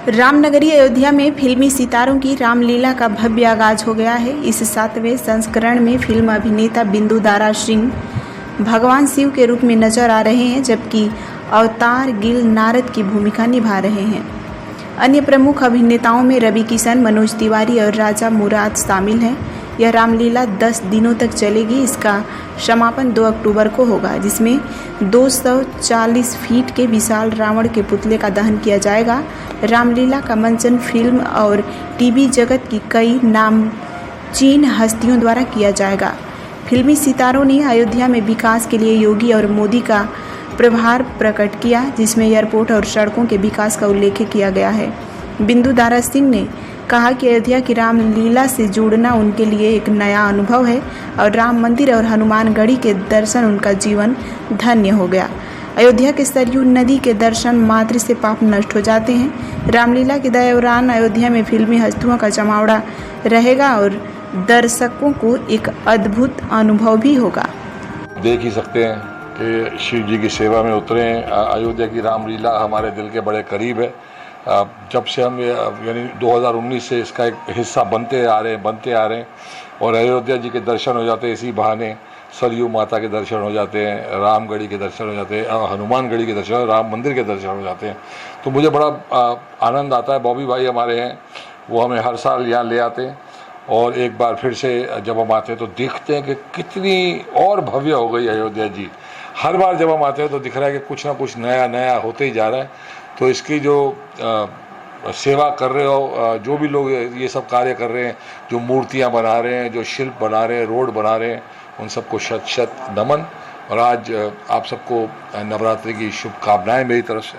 रामनगरी अयोध्या में फिल्मी सितारों की रामलीला का भव्य आगाज हो गया है। इस 7वें संस्करण में फिल्म अभिनेता बिंदु दारा सिंह भगवान शिव के रूप में नजर आ रहे हैं, जबकि अवतार गिल नारद की भूमिका निभा रहे हैं। अन्य प्रमुख अभिनेताओं में रवि किशन, मनोज तिवारी और राजा मुराद शामिल हैं। यह रामलीला 10 दिनों तक चलेगी। इसका समापन 2 अक्टूबर को होगा, जिसमें 240 फीट के विशाल रावण के पुतले का दहन किया जाएगा। रामलीला का मंचन फिल्म और टीवी जगत की कई नामचीन हस्तियों द्वारा किया जाएगा। फिल्मी सितारों ने अयोध्या में विकास के लिए योगी और मोदी का प्रभार प्रकट किया, जिसमें एयरपोर्ट और सड़कों के विकास का उल्लेख किया गया है। बिंदु दारा सिंह ने कहा कि अयोध्या की रामलीला से जुड़ना उनके लिए एक नया अनुभव है और राम मंदिर और हनुमानगढ़ी के दर्शन उनका जीवन धन्य हो गया। अयोध्या के सरयू नदी के दर्शन मात्र से पाप नष्ट हो जाते हैं। रामलीला के दौरान अयोध्या में फिल्मी हस्तियों का जमावड़ा रहेगा और दर्शकों को एक अद्भुत अनुभव भी होगा। देख ही सकते हैं कि शिव जी की सेवा में उतरे हैं। अयोध्या की रामलीला हमारे दिल के बड़े करीब है। जब से हम यानी 2019 से इसका एक हिस्सा बनते आ रहे हैं और अयोध्या जी के दर्शन हो जाते हैं। इसी बहाने सरयू माता के दर्शन हो जाते हैं, रामगढ़ी के दर्शन हो जाते हैं, हनुमानगढ़ी के दर्शन, राम मंदिर के दर्शन हो जाते हैं। तो मुझे बड़ा आनंद आता है। बॉबी भाई हमारे हैं, वो हमें हर साल यहाँ ले आते हैं और एक बार फिर से जब हम आते हैं तो देखते हैं कि कितनी और भव्य हो गई अयोध्या जी। हर बार जब हम आते हैं तो दिख रहा है कि कुछ ना कुछ नया नया होते ही जा रहा है। तो इसकी जो सेवा कर रहे हो, जो भी लोग ये सब कार्य कर रहे हैं, जो मूर्तियाँ बना रहे हैं, जो शिल्प बना रहे हैं, रोड बना रहे हैं, उन सबको शत शत नमन। और आज आप सबको नवरात्रि की शुभकामनाएं मेरी तरफ से।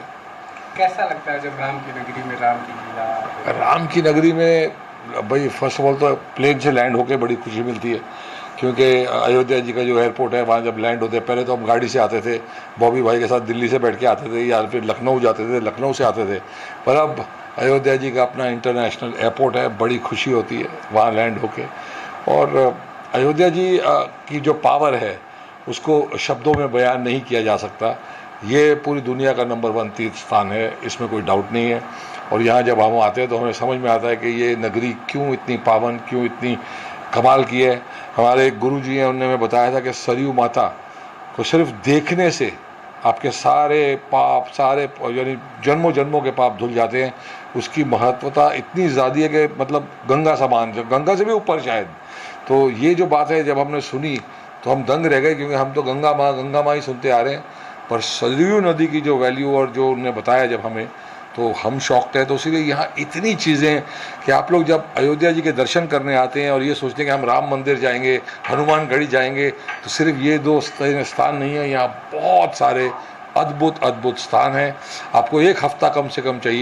कैसा लगता है जब राम की नगरी में राम की लीला? राम की नगरी में भाई फर्स्ट ऑफ ऑल तो प्लेन से लैंड होके बड़ी खुशी मिलती है, क्योंकि अयोध्या जी का जो एयरपोर्ट है वहाँ जब लैंड होते हैं, पहले तो हम गाड़ी से आते थे, बॉबी भाई के साथ दिल्ली से बैठ के आते थे या फिर लखनऊ जाते थे, लखनऊ से आते थे। पर अब अयोध्या जी का अपना इंटरनेशनल एयरपोर्ट है, बड़ी खुशी होती है वहाँ लैंड होके। और अयोध्या जी की जो पावर है उसको शब्दों में बयान नहीं किया जा सकता। ये पूरी दुनिया का नंबर 1 तीर्थ स्थान है, इसमें कोई डाउट नहीं है। और यहाँ जब हम आते हैं तो हमें समझ में आता है कि ये नगरी क्यों इतनी पावन, क्यों इतनी कमाल की है। हमारे एक गुरु जी हैं, उन्होंने हमें बताया था कि सरयू माता को सिर्फ देखने से आपके सारे पाप, सारे यानी जन्मों जन्मों के पाप धुल जाते हैं। उसकी महत्वता इतनी ज़्यादा है कि मतलब गंगा समान, गंगा से भी ऊपर शायद। तो ये जो बात है जब हमने सुनी तो हम दंग रह गए, क्योंकि हम तो गंगा माँ ही सुनते आ रहे हैं। पर सरयू नदी की जो वैल्यू और जो उन्होंने बताया जब हमें, तो हम शौक है। तो इसीलिए यहाँ इतनी चीज़ें कि आप लोग जब अयोध्या जी के दर्शन करने आते हैं और ये सोचते हैं कि हम राम मंदिर जाएंगे, हनुमानगढ़ी जाएंगे, तो सिर्फ ये 2 स्थान नहीं है, यहाँ बहुत सारे अद्भुत स्थान हैं। आपको 1 हफ्ता कम से कम चाहिए।